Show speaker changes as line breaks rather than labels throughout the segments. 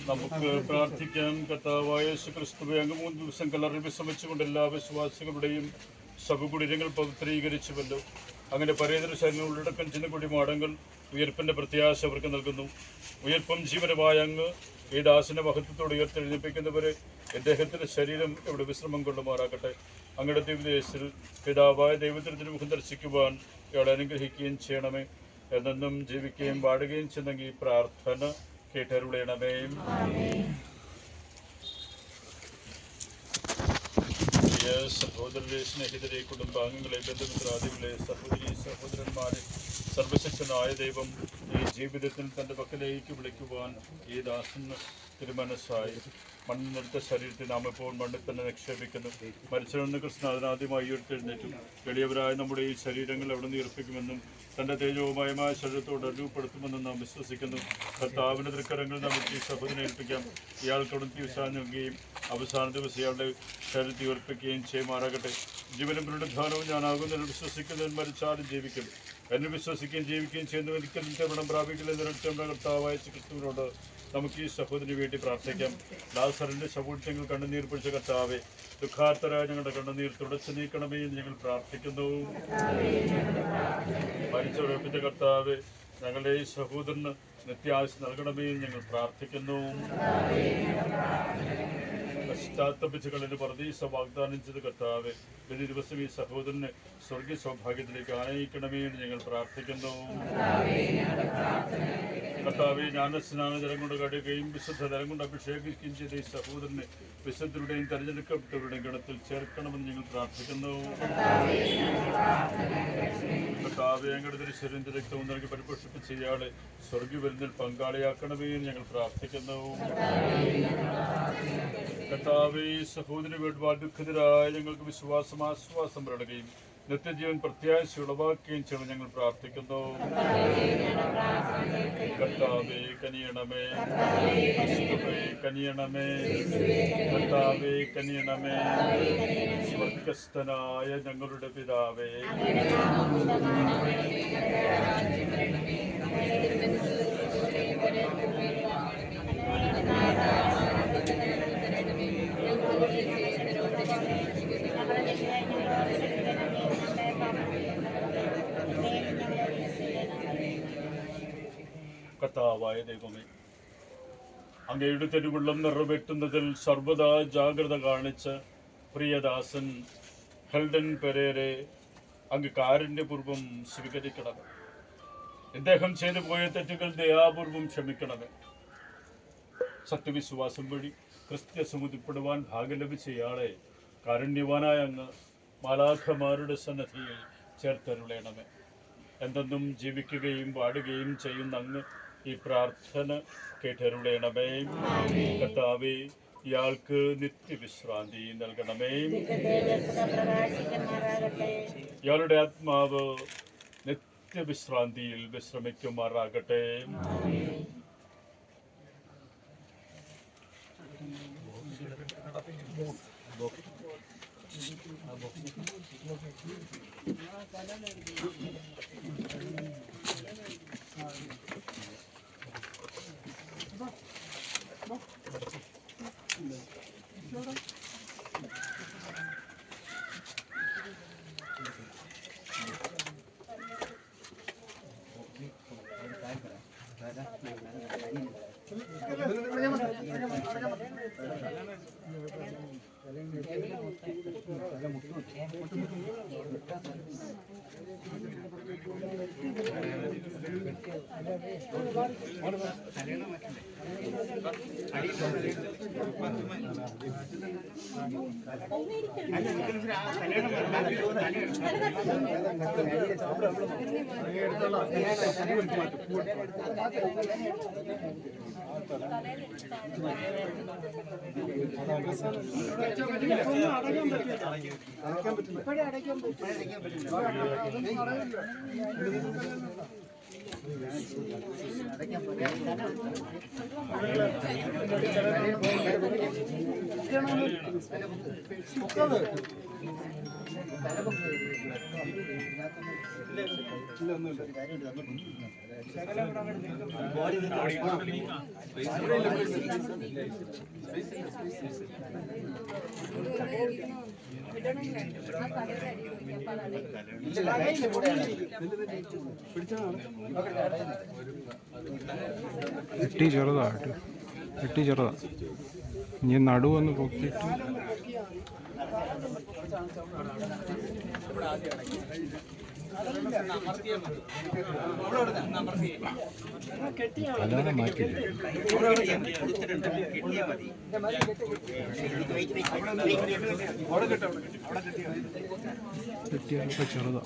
നമുക്ക് പ്രാർത്ഥിക്കാം. കർത്താവായ യേശുക്രിസ്തുവേ, അങ്ങ് 3 ദിവസം കല്ലറിൽ വിശ്രമിച്ചുകൊണ്ട് എല്ലാ വിശ്വാസികളുടെയും സഭകുടീരങ്ങൾ പവിത്രീകരിച്ചുവല്ലോ. അങ്ങനെ പരേതര ശരീരം ഉള്ളടക്കം ചിന്ന കുടിമാടങ്ങൾ ഉയർപ്പിൻ്റെ പ്രത്യാശ അവർക്ക് നൽകുന്നു. ഉയർപ്പും ജീവനുമായ അങ്ങ് ഈ ദാസിനെ മഹത്വത്തോടെ ഉയർത്തെഴുന്നേൽപ്പിക്കുന്നവരെ അദ്ദേഹത്തിൻ്റെ ശരീരം ഇവിടെ വിശ്രമം കൊള്ളുമാറാകട്ടെ. അങ്ങയുടെ ദിവ്യദേശത്തിൽ പിതാവായ ദൈവത്തിന് മുഖം ദർശിക്കുവാൻ ഇയാളെ അനുഗ്രഹിക്കുകയും ചെയ്യണമേ. എന്നെന്നും ജീവിക്കുകയും വാഴുകയും ചെയ്യുന്നെങ്കിൽ ഈ പ്രാർത്ഥന കേട്ടരുളയണമേ. പ്രിയ സഹോദരരെ, സ്നേഹിതരെ, കുടുംബാംഗങ്ങളെ, ബന്ധുമിത്രാദികളെ, സഹോദരി സഹോദരന്മാരെ, സർവശക്തനായ ദൈവം ഈ ജീവിതത്തിൽ തൻ്റെ പക്കലേക്ക് വിളിക്കുവാൻ ഈ ദാസന് തിരുമനസ്സായി. മണ്ണിനെടുത്ത ശരീരത്തിൽ നാം ഇപ്പോൾ മണ്ണിൽ തന്നെ നിക്ഷേപിക്കുന്നു. മരിച്ചവെന്ന് കൃഷ്ണനാഥനാദ്യമായി ഉയർത്തെഴുന്നേറ്റു. എളിയവരായ നമ്മുടെ ഈ ശരീരങ്ങൾ എവിടെ നിന്ന് ഉയർപ്പിക്കുമെന്നും തൻ്റെ തേജോമയമായ ശരീരത്തോട് അനുഭവപ്പെടുത്തുമെന്നും നാം വിശ്വസിക്കുന്നു. കർത്താവിൻ്റെ തൃക്കരങ്ങൾ നമുക്ക് ഈ സഹോദരനെ ഏൽപ്പിക്കാം. ഇയാൾക്ക് അവിടെ വിശ്വാസം നൽകുകയും അവസാന ദിവസം ഇയാളുടെ ശരീരത്തിൽ ഉയർപ്പിക്കുകയും ചെയ്യുമാറാകട്ടെ. ജീവനും പുനരുദ്ധാനവും ഞാനാകുന്നതിൽ വിശ്വസിക്കുന്നതിൽ മരിച്ചാലും ജീവിക്കും. എന്നെ വിശ്വസിക്കുകയും ജീവിക്കുകയും ചെയ്യുന്ന ഒരിക്കലും നിത്യമരണം പ്രാപിക്കില്ല നമ്മുടെ കർത്താവായ ക്രിസ്തുവിനോട് നമുക്ക് ഈ സഹോദരന് വേണ്ടി പ്രാർത്ഥിക്കാം. ലാസറിൻ്റെ ശവൂഴ്ചങ്ങൾ കണ്ണുനീർ പിടിച്ച കർത്താവെ, ദുഃഖാർത്തരായ ഞങ്ങളുടെ കണ്ണുനീർ തുടച്ചു നീക്കണമേ എന്ന് ഞങ്ങൾ പ്രാർത്ഥിക്കുന്നു. മരിച്ചുറപ്പിച്ച കർത്താവെ, ഞങ്ങളുടെ ഈ സഹോദരന് നിത്യായുസ് നൽകണമേ എന്ന് ഞങ്ങൾ പ്രാർത്ഥിക്കുന്നു. പശ്ചാത്തപിച്ചുകളിന് പരദീസ വാഗ്ദാനം ചെയ്ത കർത്താവെ, ഒരു ദിവസം ഈ സഹോദരനെ സ്വർഗീയ സൗഭാഗ്യത്തിലേക്ക് ആനയിക്കണമേ എന്ന് ഞങ്ങൾ പ്രാർത്ഥിക്കുന്നു. കർത്താവെ, ജ്ഞാനസ്നാന ജലം കൊണ്ട് കഴുകുകയും വിശുദ്ധ ജലം കൊണ്ട് അഭിഷേകിക്കുകയും ചെയ്ത ഈ സഹോദരനെ വിശുദ്ധരുടെയും തെരഞ്ഞെടുക്കപ്പെട്ടവരുടെയും ഗണത്തിൽ ചേർക്കണമെന്ന് ഞങ്ങൾ പ്രാർത്ഥിക്കുന്നു. കർത്താവെ, ഞങ്ങളുടെ തിരുശരീരം രക്തവും നൽകി പരിപോഷിപ്പിച്ച ഇയാളെ സ്വർഗീയ വിരുന്നിൽ പങ്കാളിയാക്കണമേ എന്ന് ഞങ്ങൾ പ്രാർത്ഥിക്കുന്നു. കർത്താവെ, സഹോദരി വീടുവാൻ ദുഃഖിതരായ ഞങ്ങൾക്ക് വിശ്വാസം ആശ്വാസം പരടുകയും നിത്യജീവൻ പ്രത്യാശ ഉളവാക്കുകയും ചെയ്യണം ഞങ്ങൾ പ്രാർത്ഥിക്കുന്നു. കർത്താവെ കനിയണമേ, കനിയണമേ, കർത്താവെ കനിയണമേ. സ്വർഗസ്ഥനായ ഞങ്ങളുടെ പിതാവേ, കർത്താവായ ദൈവമേ, അങ്ങയുടെ തിരുവുള്ളം നിറവേറ്റുന്നതിൽ സർവ്വതാ ജാഗ്രത കാണിച്ച പ്രിയദാസൻ ഹെൽഡൻ പെരേരെ അങ്ങ് കാരുണ്യപൂർവ്വം സ്വീകരിക്കണമേ. ഇദ്ദേഹം ചെയ്തു പോയ തെറ്റുകൾ ദയാപൂർവം ക്ഷമിക്കണമേ. സത്യവിശ്വാസം വഴി ക്രിസ്ത്യ സമുദ്രപ്പെടുവാൻ ഭാഗ്യം ലഭിച്ച ഇയാളെ കാരുണ്യവാനായ അങ്ങ് മാലാഖമാരുടെ സന്നദ്ധിയിൽ ചേർത്തരുളയണമേ. എന്തെന്നും ജീവിക്കുകയും വാടുകയും ചെയ്യുന്ന അങ്ങ് ഈ പ്രാർത്ഥന കേട്ടരുളയണമേ. കർത്താവേ, ഇയാൾക്ക് നിത്യവിശ്രാന്തി നൽകണമേ. ഇയാളുടെ ആത്മാവ് നിത്യവിശ്രാന്തിയിൽ വിശ്രമിക്കുമാറാകട്ടെ.
വെട്ടി ചെറുതാ വെട്ടി ചെറുതാ. ഇനി നടുവൊന്ന് പൊക്കിയിട്ട് അല്ലാതെ മാറ്റില്ല. വെട്ടിയാലൊക്കെ ചെറുതാ.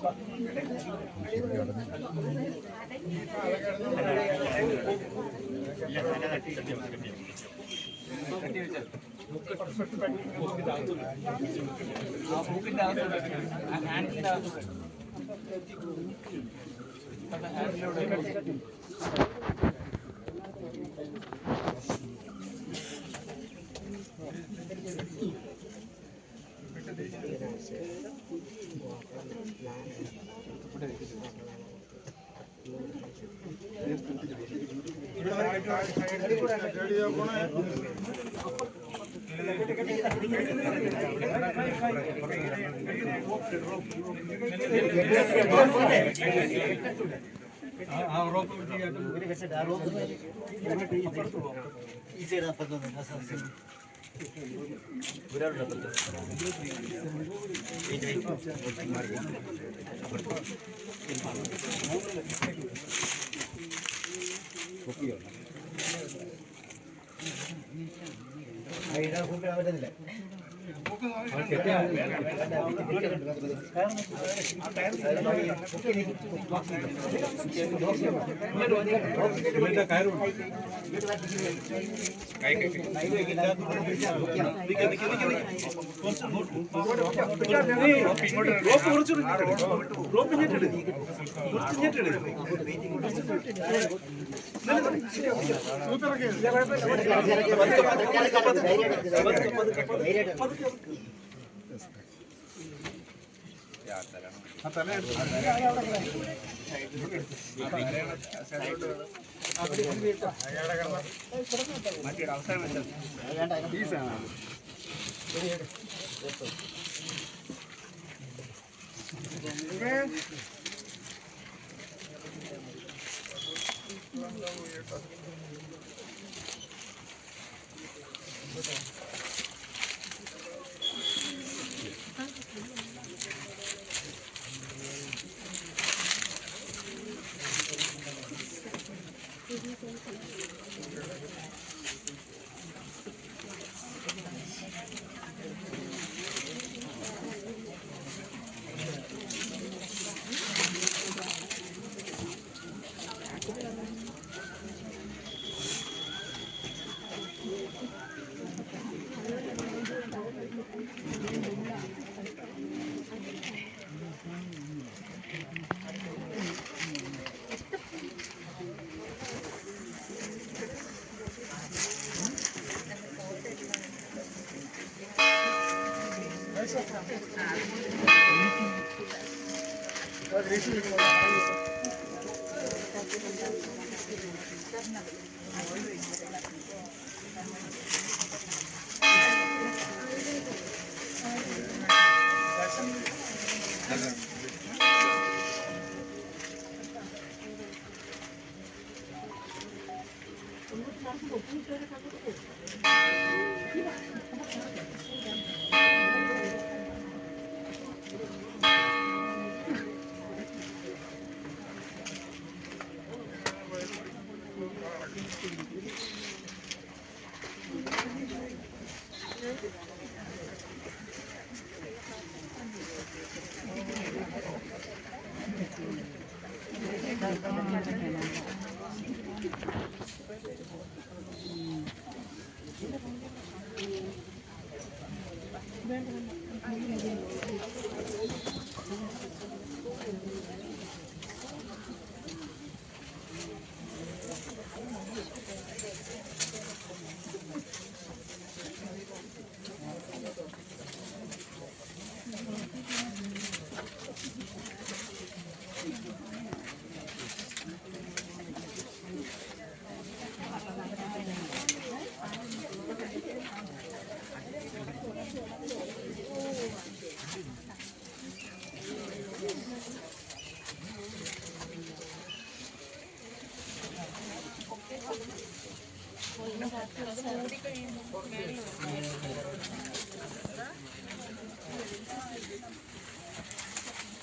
അത് മൂടി കഴിയുമ്പോൾ